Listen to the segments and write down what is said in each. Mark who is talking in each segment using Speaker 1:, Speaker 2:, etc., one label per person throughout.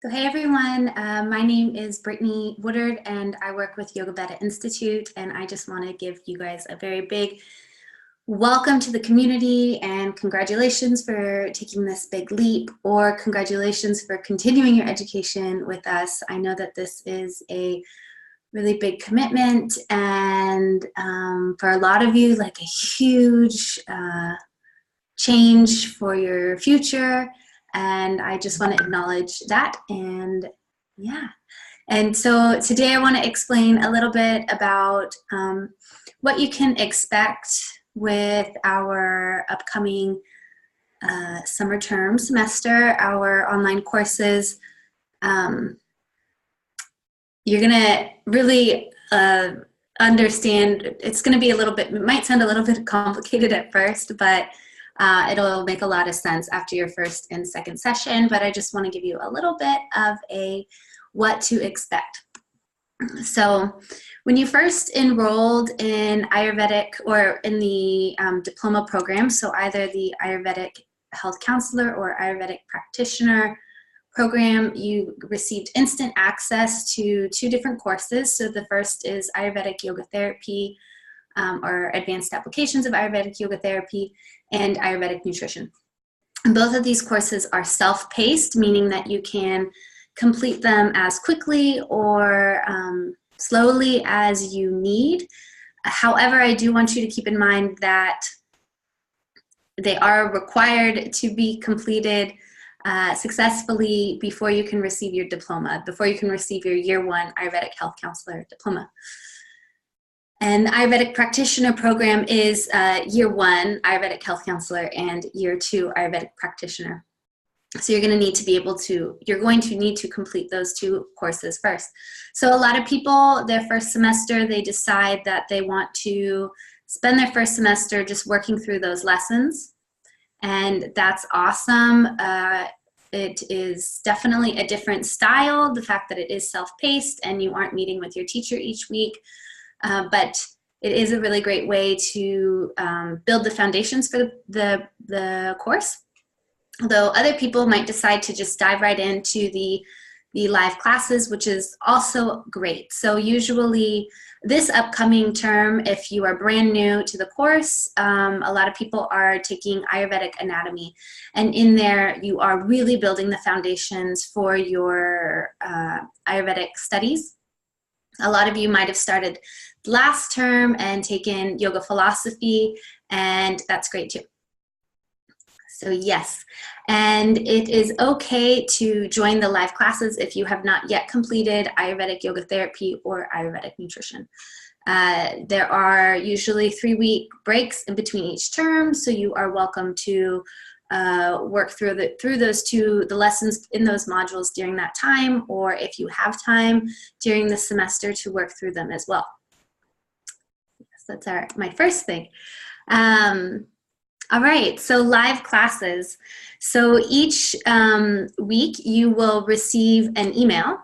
Speaker 1: So hey everyone, my name is Brittany Woodard and I work with Yoga Veda Institute, and I just want to give you guys a very big welcome to the community and congratulations for taking this big leap, or congratulations for continuing your education with us. I know that this is a really big commitment and for a lot of you, like a huge change for your future. And I just want to acknowledge that. And yeah. And so today I want to explain a little bit about what you can expect with our upcoming summer term semester, our online courses. You're going to really understand, it's going to be a little bit, it might sound a little bit complicated at first, but it'll make a lot of sense after your first and second session. But I just want to give you a little bit of what to expect. So when you first enrolled in Ayurvedic or in the diploma program, so either the Ayurvedic Health Counselor or Ayurvedic Practitioner program, you received instant access to two different courses. So the first is Ayurvedic Yoga Therapy, or Advanced Applications of Ayurvedic Yoga Therapy, and Ayurvedic Nutrition. And both of these courses are self-paced, meaning that you can complete them as quickly or slowly as you need. However, I do want you to keep in mind that they are required to be completed successfully before you can receive your diploma, before you can receive your Year 1 Ayurvedic Health Counselor diploma. And the Ayurvedic Practitioner program is Year 1 Ayurvedic Health Counselor and Year 2 Ayurvedic Practitioner. So you're going to need to complete those two courses first. So a lot of people, their first semester, they decide that they want to spend their first semester just working through those lessons. And that's awesome. It is definitely a different style, the fact that it is self-paced and you aren't meeting with your teacher each week. But it is a really great way to build the foundations for the course. Although other people might decide to just dive right into the live classes, which is also great. So usually this upcoming term, if you are brand new to the course, a lot of people are taking Ayurvedic Anatomy. And in there, you are really building the foundations for your Ayurvedic studies. A lot of you might have started last term and taken yoga philosophy, and that's great too. So yes, and it is okay to join the live classes if you have not yet completed Ayurvedic Yoga Therapy or Ayurvedic Nutrition. There are usually 3-week breaks in between each term, so you are welcome to work through the lessons in those modules during that time, or if you have time during the semester to work through them as well. Yes, that's my first thing. All right, so live classes. So each week you will receive an email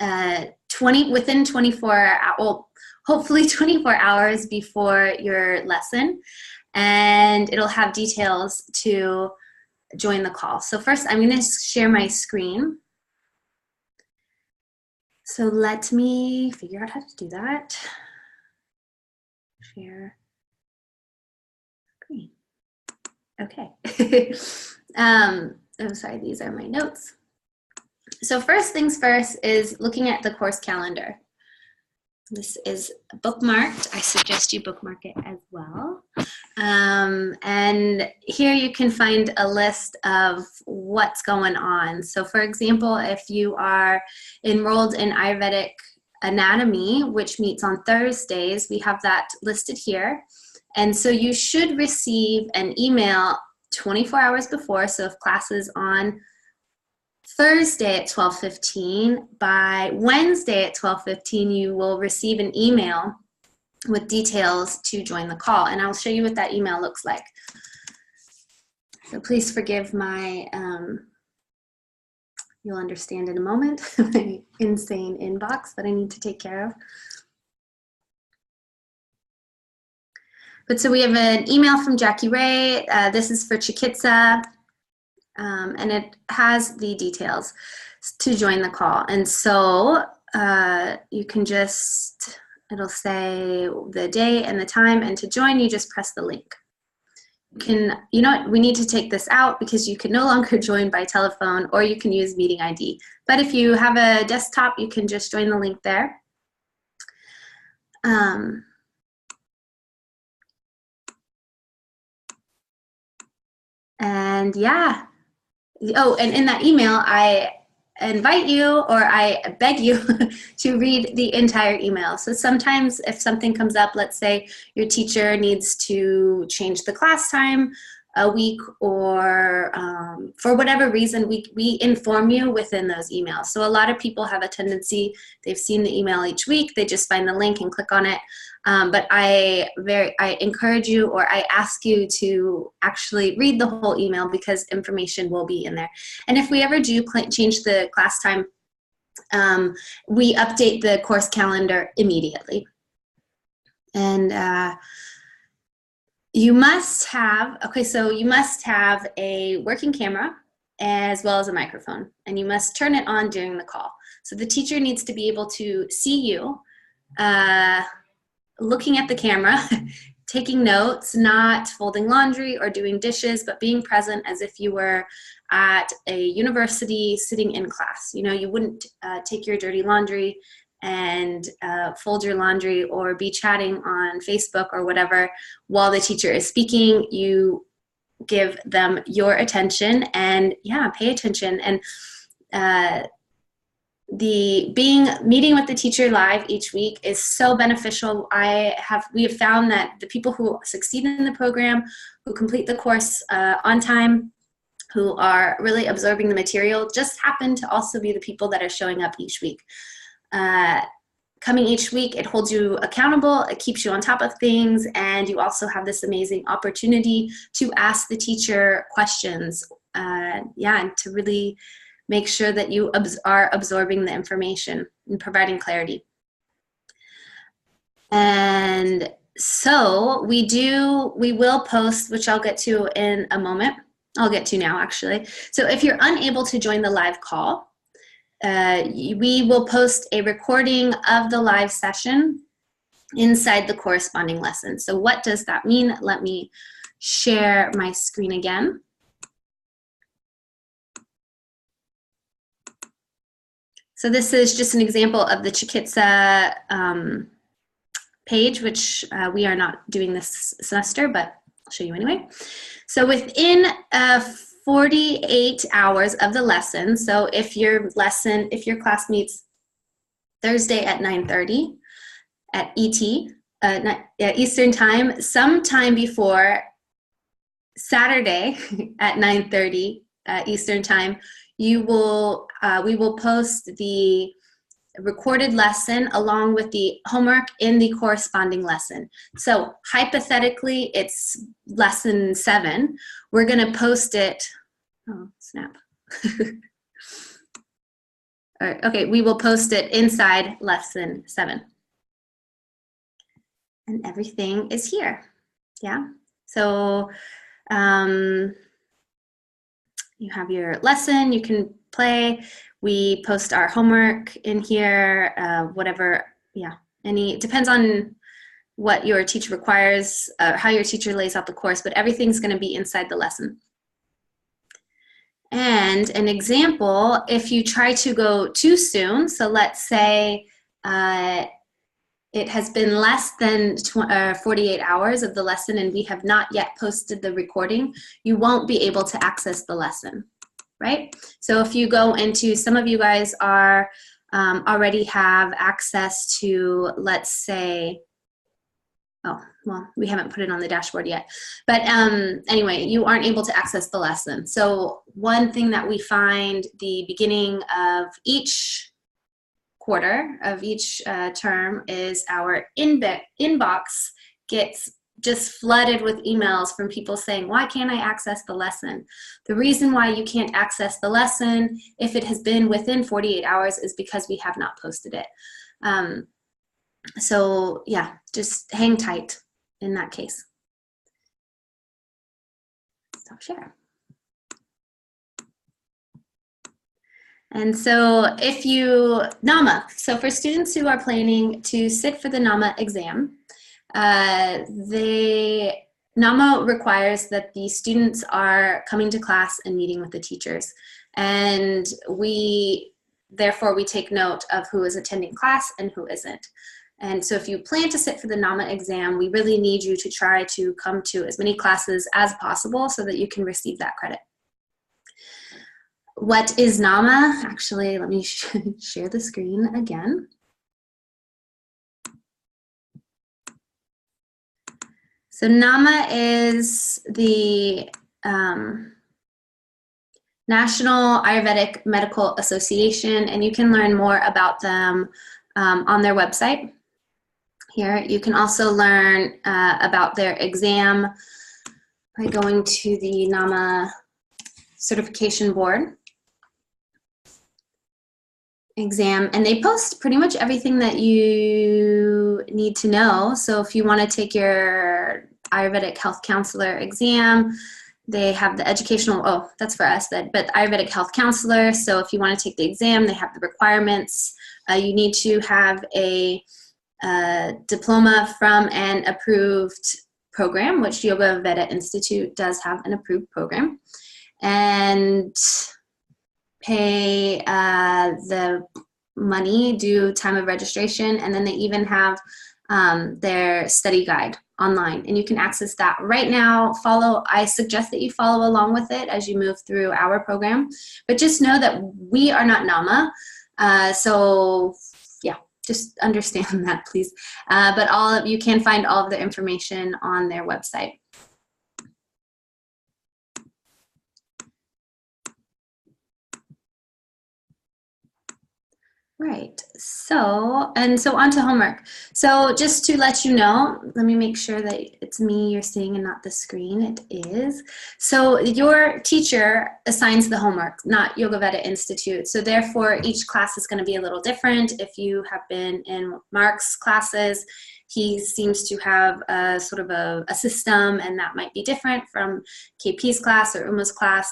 Speaker 1: within 24 hours, well, hopefully 24 hours before your lesson. And it'll have details to join the call. So first, I'm going to share my screen. So let me figure out how to do that. Share screen. Okay. I'm sorry, these are my notes. So first things first is looking at the course calendar. This is bookmarked. I suggest you bookmark it as well. And here you can find a list of what's going on. So for example, if you are enrolled in Ayurvedic Anatomy, which meets on Thursdays, we have that listed here. And so you should receive an email 24 hours before. So if class is on Thursday at 12:15, by Wednesday at 12:15, you will receive an email with details to join the call. And I'll show you what that email looks like. So please forgive my, you'll understand in a moment, my insane inbox that I need to take care of. But so we have an email from Jackie Ray. This is for Chikitsa. And it has the details. to join the call. And so you can just, it'll say the day and the time, and to join, you just press the link. You know what, we need to take this out because you can no longer join by telephone, or you can use meeting ID. But if you have a desktop, you can just join the link there. And yeah, oh, and in that email, I invite you, or I beg you to read the entire email. So sometimes if something comes up, let's say your teacher needs to change the class time a week, or for whatever reason, we inform you within those emails. So a lot of people have a tendency, they've seen the email each week, they just find the link and click on it. But I encourage you, or I ask you to actually read the whole email, because information will be in there. And if we ever do change the class time, we update the course calendar immediately. And you must have, okay, so you must have a working camera as well as a microphone, and you must turn it on during the call. So the teacher needs to be able to see you looking at the camera, taking notes, not folding laundry or doing dishes, but being present as if you were at a university sitting in class. You know, you wouldn't take your dirty laundry and fold your laundry or be chatting on Facebook or whatever while the teacher is speaking. You give them your attention, and yeah, pay attention. And meeting with the teacher live each week is so beneficial. We have found that the people who succeed in the program, who complete the course on time, who are really absorbing the material, just happen to also be the people that are showing up each week. Coming each week, it holds you accountable, it keeps you on top of things, and you also have this amazing opportunity to ask the teacher questions, and to really make sure that you are absorbing the information and providing clarity. And so we will post, which I'll get to in a moment. I'll get to now, actually. So if you're unable to join the live call, we will post a recording of the live session inside the corresponding lesson. So what does that mean? Let me share my screen again. So this is just an example of the Chikitsa page, which we are not doing this semester, but I'll show you anyway. So within 48 hours of the lesson, so if your class meets Thursday at 9:30 at Eastern time, sometime before Saturday at 9:30 Eastern time, we will post the recorded lesson along with the homework in the corresponding lesson. So hypothetically, it's lesson 7. We're going to post it. Oh, snap. All right, okay, we will post it inside lesson 7. And everything is here. Yeah. So you have your lesson, you can play. We post our homework in here, whatever, it depends on what your teacher requires, how your teacher lays out the course, but everything's gonna be inside the lesson. And an example, if you try to go too soon, so let's say it has been less than 48 hours of the lesson and we have not yet posted the recording, you won't be able to access the lesson, right? So if you go into, some of you guys are already have access to, let's say, oh, well, we haven't put it on the dashboard yet. But anyway, you aren't able to access the lesson. So one thing that we find the beginning of each quarter of each term is our inbox gets just flooded with emails from people saying, why can't I access the lesson? The reason why you can't access the lesson if it has been within 48 hours is because we have not posted it. So yeah, just hang tight in that case. Stop share. And so if you, NAMA, so for students who are planning to sit for the NAMA exam, NAMA requires that the students are coming to class and meeting with the teachers. And therefore we take note of who is attending class and who isn't. And so if you plan to sit for the NAMA exam, we really need you to try to come to as many classes as possible so that you can receive that credit. What is NAMA? Actually, let me share the screen again. So NAMA is the National Ayurvedic Medical Association, and you can learn more about them on their website. Here, you can also learn about their exam by going to the NAMA Certification Board exam, and they post pretty much everything that you need to know. So if you want to take your Ayurvedic Health Counselor exam, they have the educational, oh, that's for us, but Ayurvedic Health Counselor. So if you want to take the exam, they have the requirements. You need to have a diploma from an approved program, which Yoga Veda Institute does have an approved program, and pay the money due time of registration, and then they even have their study guide online, and you can access that right now. I suggest that you follow along with it as you move through our program, but just know that we are not NAMA, so yeah, just understand that, please. But you can find all of the information on their website. Right, so on to homework. So just to let you know, let me make sure that it's me you're seeing and not the screen. It is. So your teacher assigns the homework, not Yoga Veda Institute. So therefore, each class is going to be a little different. If you have been in Mark's classes, he seems to have a sort of a system, and that might be different from KP's class or Uma's class.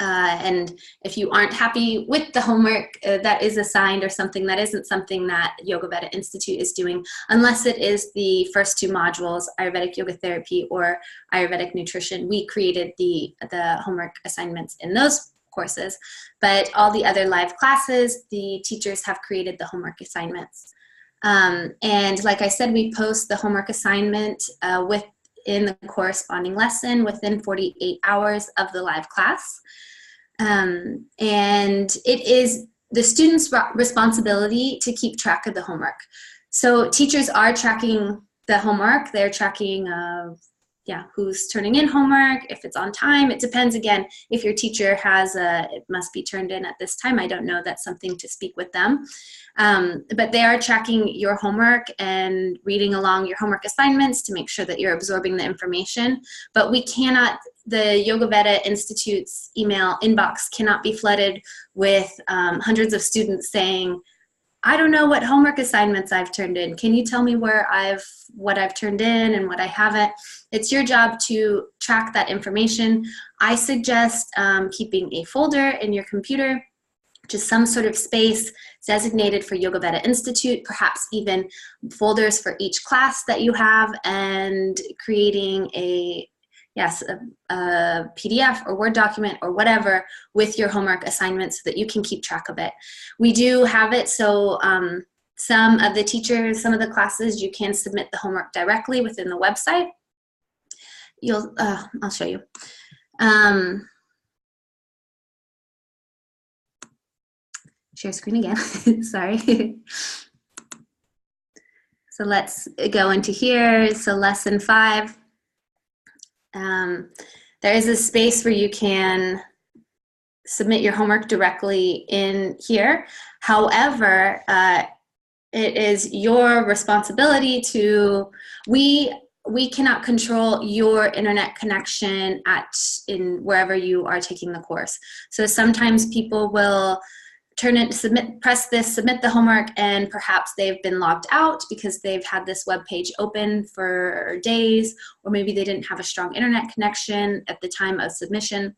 Speaker 1: And if you aren't happy with the homework that is assigned, or something that isn't something that Yoga Veda Institute is doing, unless it is the first two modules, Ayurvedic Yoga Therapy or Ayurvedic Nutrition, we created the homework assignments in those courses. But all the other live classes, the teachers have created the homework assignments. And like I said, we post the homework assignment in the corresponding lesson within 48 hours of the live class. And it is the student's responsibility to keep track of the homework. So teachers are tracking the homework. They're tracking who's turning in homework, if it's on time. It depends, again, if your teacher has it must be turned in at this time. I don't know. That's something to speak with them. But they are tracking your homework and reading along your homework assignments to make sure that you're absorbing the information. But we cannot, the Yoga Veda Institute's email inbox cannot be flooded with hundreds of students saying, I don't know what homework assignments I've turned in. Can you tell me what I've turned in and what I haven't? It's your job to track that information. I suggest keeping a folder in your computer, just some sort of space designated for Yoga Veda Institute, perhaps even folders for each class that you have, and creating a PDF or Word document or whatever with your homework assignments so that you can keep track of it. We do have it so some of the teachers, some of the classes, you can submit the homework directly within the website. I'll show you. Share screen again, sorry. So let's go into here. So lesson 5. There is a space where you can submit your homework directly in here. However, it is your responsibility to, we cannot control your internet connection in wherever you are taking the course. So sometimes people will press this, submit the homework, and perhaps they've been logged out because they've had this web page open for days, or maybe they didn't have a strong internet connection at the time of submission.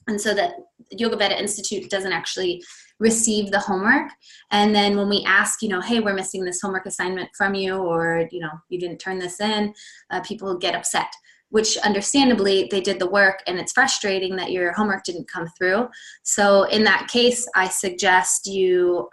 Speaker 1: and so that Yogaveda Institute doesn't actually receive the homework. And then when we ask, hey, we're missing this homework assignment from you, or, you didn't turn this in, people get upset, which understandably they did the work, and it's frustrating that your homework didn't come through. So in that case, I suggest you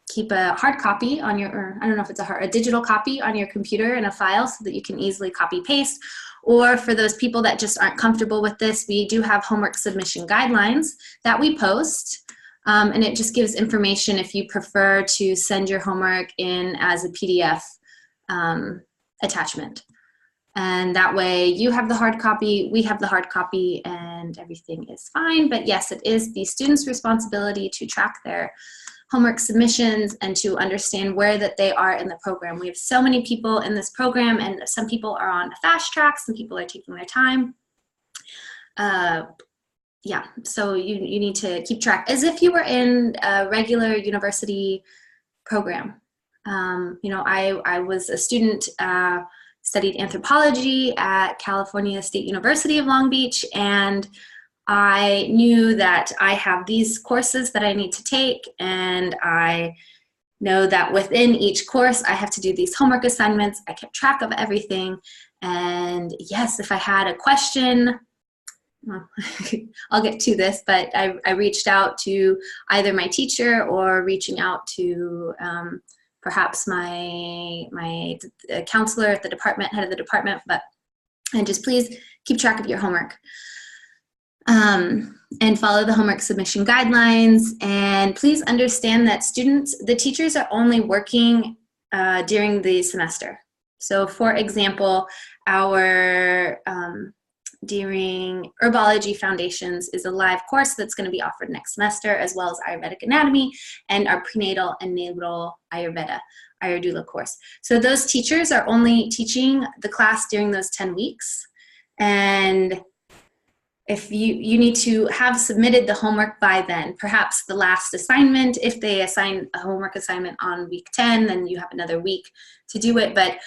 Speaker 1: keep a hard copy on your, or I don't know if it's a digital copy on your computer in a file so that you can easily copy paste. Or for those people that just aren't comfortable with this, we do have homework submission guidelines that we post. And it just gives information if you prefer to send your homework in as a PDF attachment. And that way you have the hard copy, we have the hard copy, and everything is fine. But yes, it is the student's responsibility to track their homework submissions and to understand where that they are in the program. We have so many people in this program, and some people are on a fast track, some people are taking their time. Yeah, so you need to keep track as if you were in a regular university program. I was a student, studied anthropology at California State University of Long Beach, and I knew that I have these courses that I need to take, and I know that within each course I have to do these homework assignments. I kept track of everything, and yes, if I had a question, well, I'll get to this, but I reached out to either my teacher or reaching out to perhaps my counselor at the department, head of the department, and just please keep track of your homework. And follow the homework submission guidelines. And please understand that the teachers are only working during the semester. So for example, our during Herbology Foundations is a live course that's going to be offered next semester, as well as Ayurvedic Anatomy and our prenatal and natal Ayurveda, Ayurveda course. So those teachers are only teaching the class during those 10 weeks. And if you need to have submitted the homework by then, perhaps the last assignment, if they assign a homework assignment on week 10, then you have another week to do it. But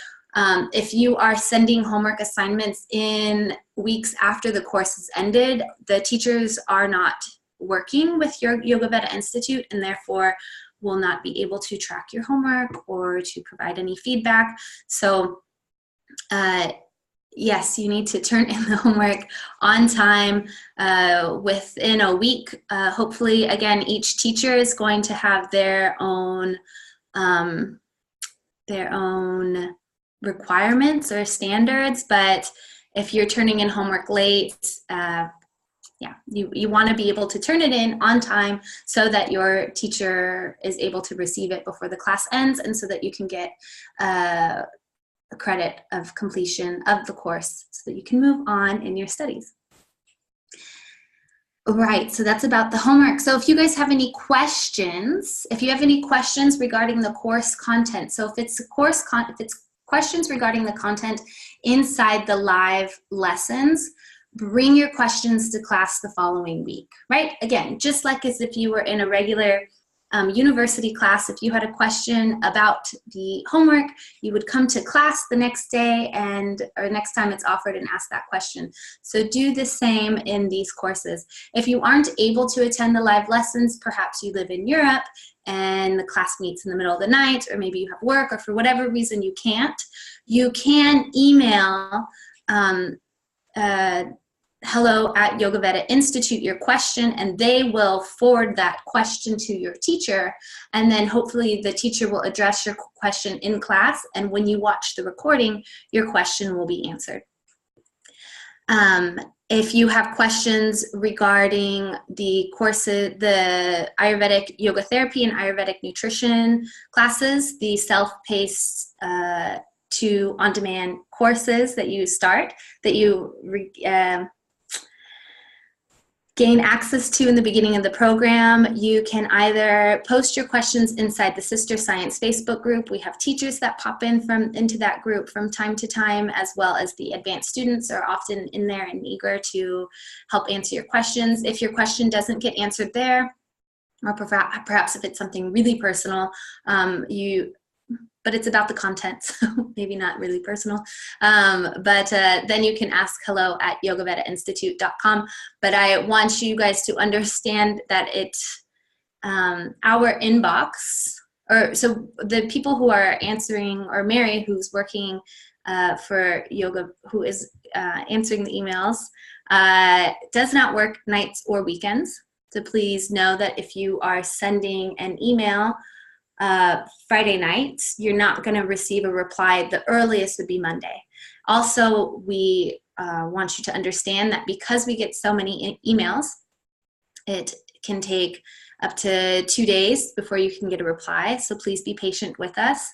Speaker 1: if you are sending homework assignments in weeks after the course has ended, the teachers are not working with your Yogaveda Institute, and therefore will not be able to track your homework or to provide any feedback. So yes, you need to turn in the homework on time within a week. Hopefully, again, each teacher is going to have their own requirements or standards, but if you're turning in homework late, you want to be able to turn it in on time so that your teacher is able to receive it before the class ends, and so that you can get a credit of completion of the course so that you can move on in your studies. Right, so that's about the homework. So if you guys have any questions, regarding the course content, so if it's questions regarding the content inside the live lessons, bring your questions to class the following week, right? Again, just like as if you were in a regular university class, if you had a question about the homework, you would come to class the next day or next time it's offered and ask that question. So do the same in these courses. If you aren't able to attend the live lessons, perhaps you live in Europe and the class meets in the middle of the night, or maybe you have work, or for whatever reason you can't, you can email hello@Yogaveda Institute your question, and they will forward that question to your teacher, and then hopefully the teacher will address your question in class, and when you watch the recording, your question will be answered. If you have questions regarding the courses, the Ayurvedic Yoga Therapy and Ayurvedic Nutrition classes, the self-paced to on-demand courses that you start, that you gain access to in the beginning of the program, you can either post your questions inside the Sister Science Facebook group. We have teachers that pop into that group from time to time, as well as the advanced students are often in there and eager to help answer your questions. If your question doesn't get answered there, or perhaps if it's something really personal, you but it's about the content, so maybe not really personal. Then you can ask hello@yogavedainstitute.com. But I want you guys to understand that our inbox, so the people who are answering, or Mary, who's working for yoga, who is answering the emails, does not work nights or weekends. So please know that if you are sending an email Friday night, you're not going to receive a reply. The earliest would be Monday. Also, we want you to understand that because we get so many emails, it can take up to 2 days before you can get a reply. So please be patient with us.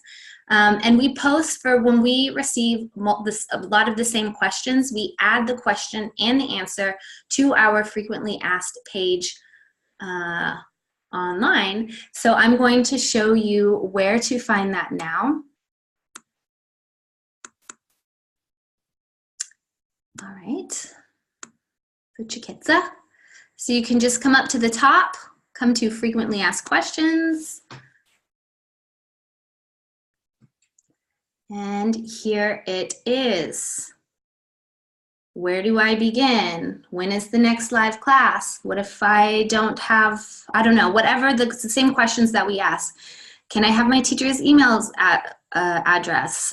Speaker 1: And we post for when we receive a lot of the same questions, we add the question and the answer to our frequently asked page online. So I'm going to show you where to find that now. All right, Uchikitsa. So you can just come up to the top, come to frequently asked questions. And here it is. Where do I begin? When is the next live class? What if I don't have, I don't know, whatever the same questions that we ask. Can I have my teacher's emails address?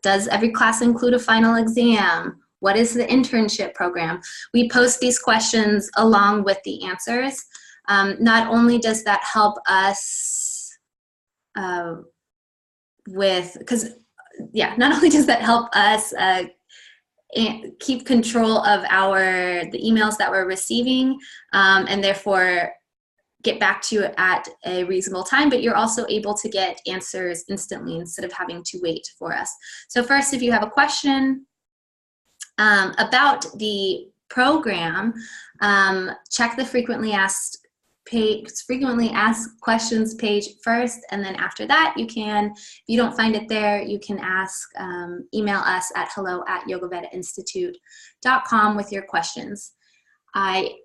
Speaker 1: Does every class include a final exam? What is the internship program? We post these questions along with the answers. Not only does that help us not only does that help us keep control of the emails that we're receiving, and therefore get back to you at a reasonable time, but you're also able to get answers instantly instead of having to wait for us. So first, if you have a question about the program, check the frequently asked questions page first, and then after that you can, if you don't find it there, you can email us at hello@yogavedainstitute.com with your questions. I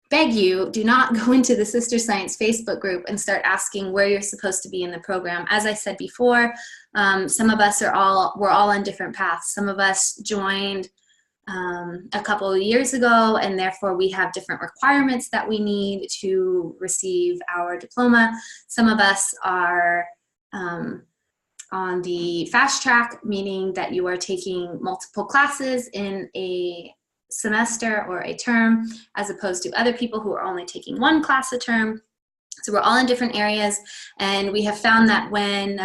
Speaker 1: beg you, do not go into the Sister Science Facebook group and start asking where you're supposed to be in the program. As I said before, some of us we're all on different paths. Some of us joined a couple of years ago, and therefore we have different requirements that we need to receive our diploma. Some of us are on the fast track, meaning that you are taking multiple classes in a semester or a term, as opposed to other people who are only taking one class a term. So we're all in different areas, and we have found that when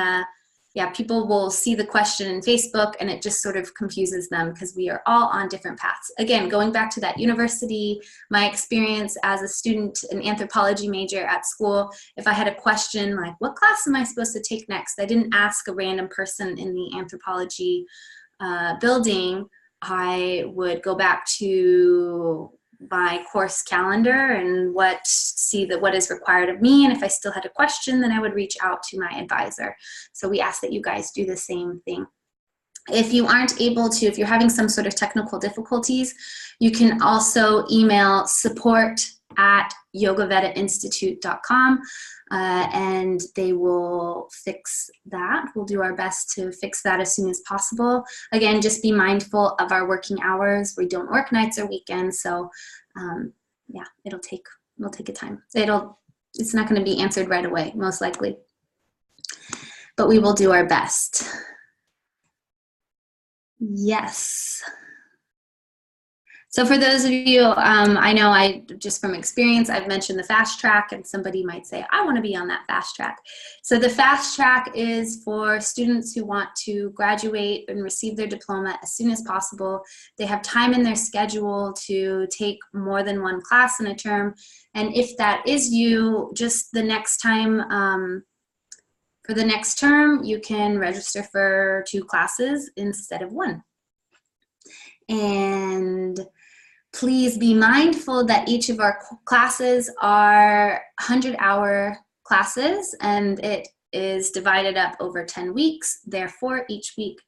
Speaker 1: people will see the question in Facebook and it just sort of confuses them because we are all on different paths. Again, going back to that university, my experience as a student, an anthropology major at school, if I had a question like, what class am I supposed to take next? I didn't ask a random person in the anthropology building. I would go back to my course calendar and see what is required of me, and if I still had a question, then I would reach out to my advisor. So we ask that you guys do the same thing. If you aren't able to, if you're having some sort of technical difficulties, you can also email support@yogavedainstitute.com, and they will fix that. We'll do our best to fix that as soon as possible. Again, just be mindful of our working hours. We don't work nights or weekends, so it'll take a time. It's not going to be answered right away, most likely, but we will do our best. Yes. So for those of you, I know just from experience, I've mentioned the fast track, and somebody might say, I want to be on that fast track. So the fast track is for students who want to graduate and receive their diploma as soon as possible. They have time in their schedule to take more than one class in a term. And if that is you, just the next time, for the next term, you can register for 2 classes instead of 1. And please be mindful that each of our classes are 100-hour classes, and it is divided up over 10 weeks. Therefore, each week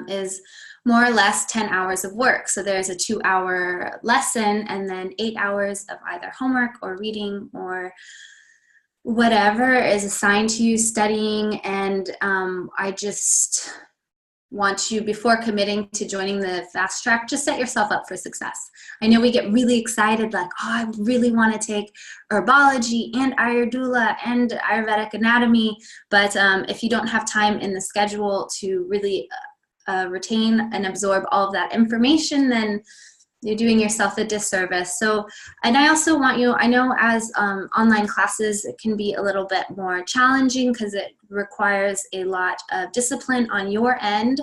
Speaker 1: is more or less 10 hours of work. So there's a 2-hour lesson and then 8 hours of either homework or reading or whatever is assigned to you studying, and I just want you, before committing to joining the fast track, just set yourself up for success. I know we get really excited, like, oh, I really want to take herbology and Ayurveda and Ayurvedic anatomy, but if you don't have time in the schedule to really retain and absorb all of that information, then you're doing yourself a disservice. So, and I also want you, I know as online classes, it can be a little bit more challenging because it requires a lot of discipline on your end.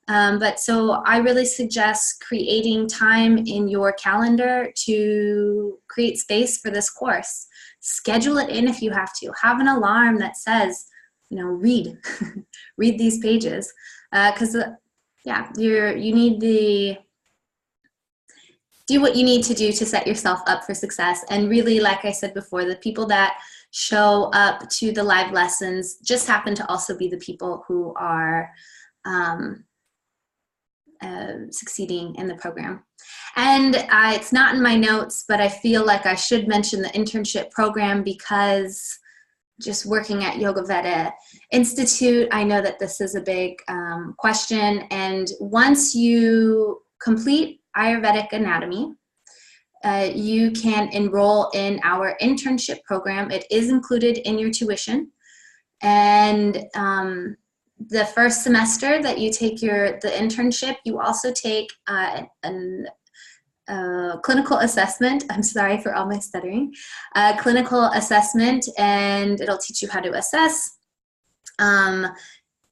Speaker 1: But so I really suggest creating time in your calendar to create space for this course. Schedule it in if you have to. Have an alarm that says, you know, read, read these pages. Because yeah, you need the, do what you need to do to set yourself up for success. And really, like I said before, the people that show up to the live lessons just happen to also be the people who are succeeding in the program. And it's not in my notes, but I feel like I should mention the internship program because just working at Yogaveda Institute, I know that this is a big question. And once you complete Ayurvedic anatomy, you can enroll in our internship program. It is included in your tuition. And the first semester that you take the internship, you also take clinical assessment. I'm sorry for all my stuttering. Clinical assessment, and it'll teach you how to assess.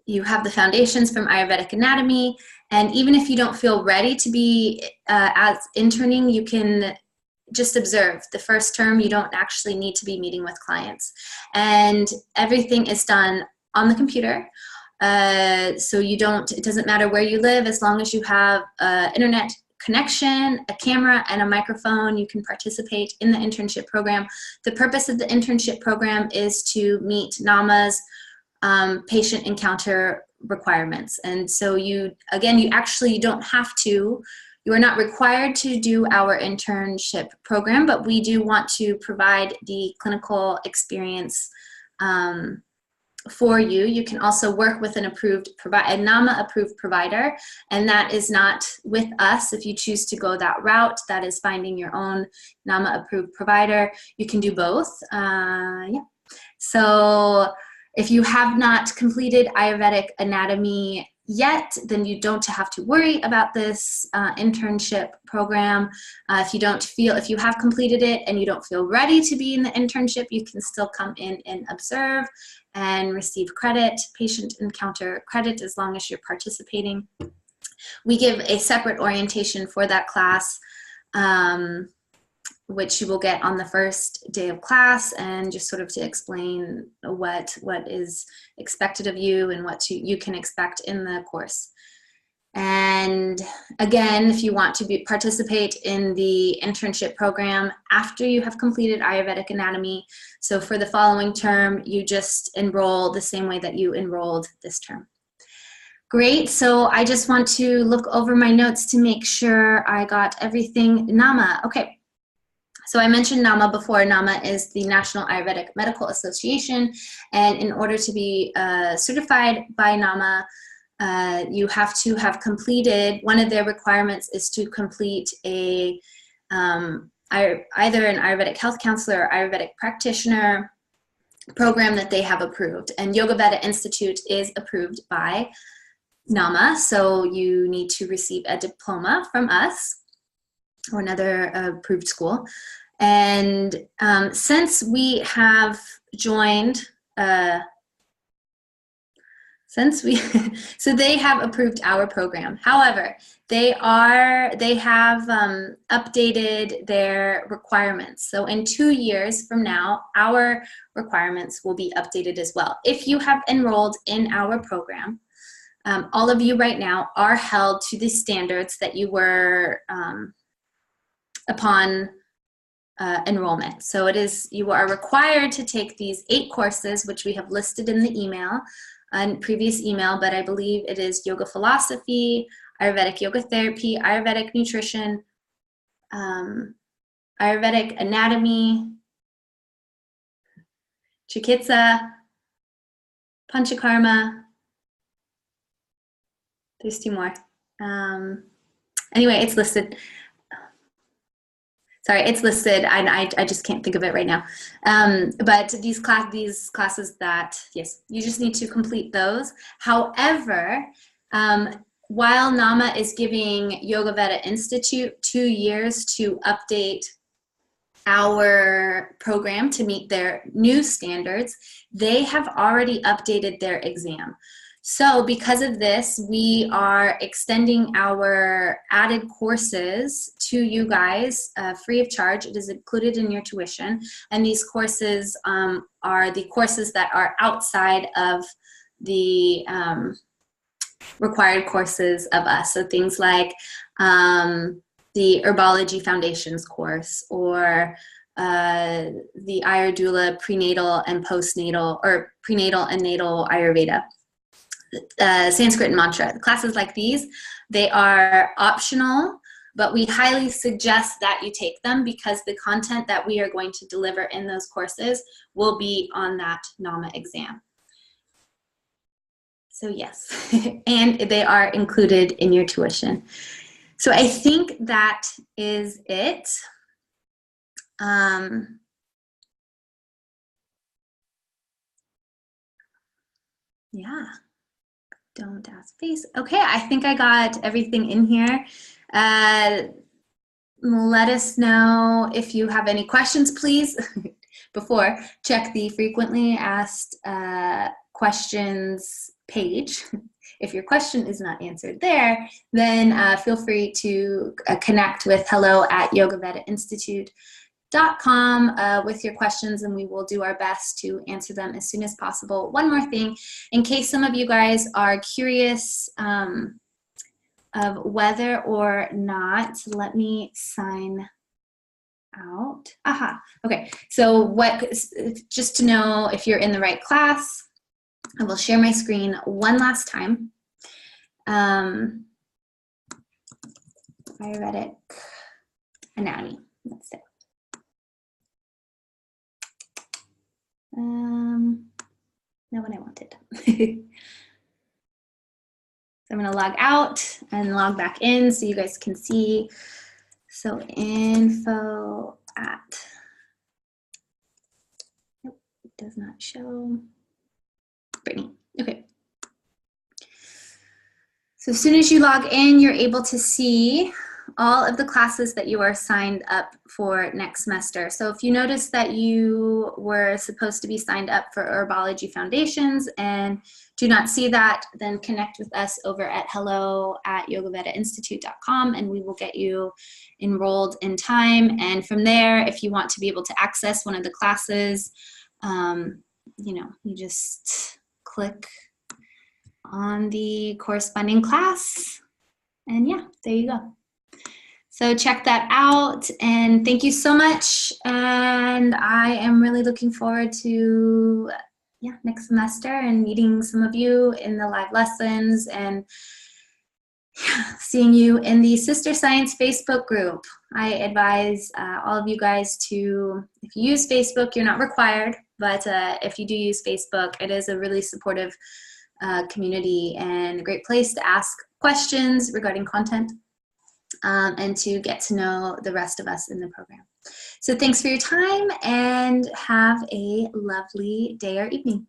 Speaker 1: You have the foundations from Ayurvedic anatomy, and even if you don't feel ready to be as interning, you can just observe. The first term, you don't actually need to be meeting with clients, and everything is done on the computer. So you don't, it doesn't matter where you live, as long as you have internet connection, a camera, and a microphone, you can participate in the internship program. The purpose of the internship program is to meet NAMA's patient encounter requirements. And so you don't have to, you are not required to do our internship program, but we do want to provide the clinical experience for you. You can also work with an approved a NAMA approved provider, and that is not with us. If you choose to go that route, that is finding your own NAMA approved provider. You can do both. Yeah. So if you have not completed Ayurvedic anatomy yet, then you don't have to worry about this internship program. If you have completed it and you don't feel ready to be in the internship, you can still come in and observe and receive credit, patient encounter credit, as long as you're participating. We give a separate orientation for that class, which you will get on the first day of class, and just sort of to explain what is expected of you and what you can expect in the course. And again, if you want to participate in the internship program after you have completed Ayurvedic anatomy, so for the following term, you just enroll the same way that you enrolled this term. Great, so I just want to look over my notes to make sure I got everything. NAMA, okay. So I mentioned NAMA before. NAMA is the National Ayurvedic Medical Association, and in order to be certified by NAMA, you have to have completed, one of their requirements is to complete either an Ayurvedic health counselor or Ayurvedic practitioner program that they have approved. And Yogaveda Institute is approved by NAMA, so you need to receive a diploma from us or another approved school. And since we have joined, so they have approved our program. However, they have updated their requirements. So in 2 years from now, our requirements will be updated as well. If you have enrolled in our program, all of you right now are held to the standards that you were upon enrollment. So you are required to take these 8 courses, which we have listed in the email, previous email, but I believe it is yoga philosophy, Ayurvedic yoga therapy, Ayurvedic nutrition, Ayurvedic anatomy, Chikitsa, Panchakarma. There's 2 more. Anyway, it's listed. Sorry, it's listed. I just can't think of it right now. But these classes that, yes, you just need to complete those. However, while NAMA is giving Yoga Veda Institute 2 years to update our program to meet their new standards, they have already updated their exam. So because of this, we are extending our added courses to you guys free of charge. It is included in your tuition. And these courses are the courses that are outside of the required courses of us. So things like the Herbology Foundations course, or the Ayurveda prenatal and postnatal, or prenatal and natal Ayurveda. Sanskrit and mantra. Classes like these, they are optional, but we highly suggest that you take them because the content that we are going to deliver in those courses will be on that NAMA exam. So yes, and they are included in your tuition. So I think that is it. Yeah. Don't ask face. Okay, I think I got everything in here. Let us know if you have any questions, please. Before, check the frequently asked questions page. If your question is not answered there, then feel free to connect with hello@yogavedainstitute.com with your questions, and we will do our best to answer them as soon as possible. One more thing, in case some of you guys are curious of whether or not, let me sign out. Aha, okay, so just to know if you're in the right class, I will share my screen one last time. Ayurvedic anatomy, that's it. Not what I wanted. So I'm going to log out and log back in so you guys can see. So info at, nope, it does not show. Brittany, okay. So as soon as you log in, you're able to see all of the classes that you are signed up for next semester. So if you notice that you were supposed to be signed up for Herbology Foundations and do not see that, then connect with us over at hello@yogavedainstitute.com and we will get you enrolled in time. And from there, if you want to be able to access one of the classes, you just click on the corresponding class, and yeah, there you go. So check that out, and thank you so much. And I am really looking forward to next semester and meeting some of you in the live lessons and seeing you in the Sister Science Facebook group. I advise all of you guys to, if you use Facebook, you're not required, but if you do use Facebook, it is a really supportive community and a great place to ask questions regarding content and to get to know the rest of us in the program. So thanks for your time and have a lovely day or evening.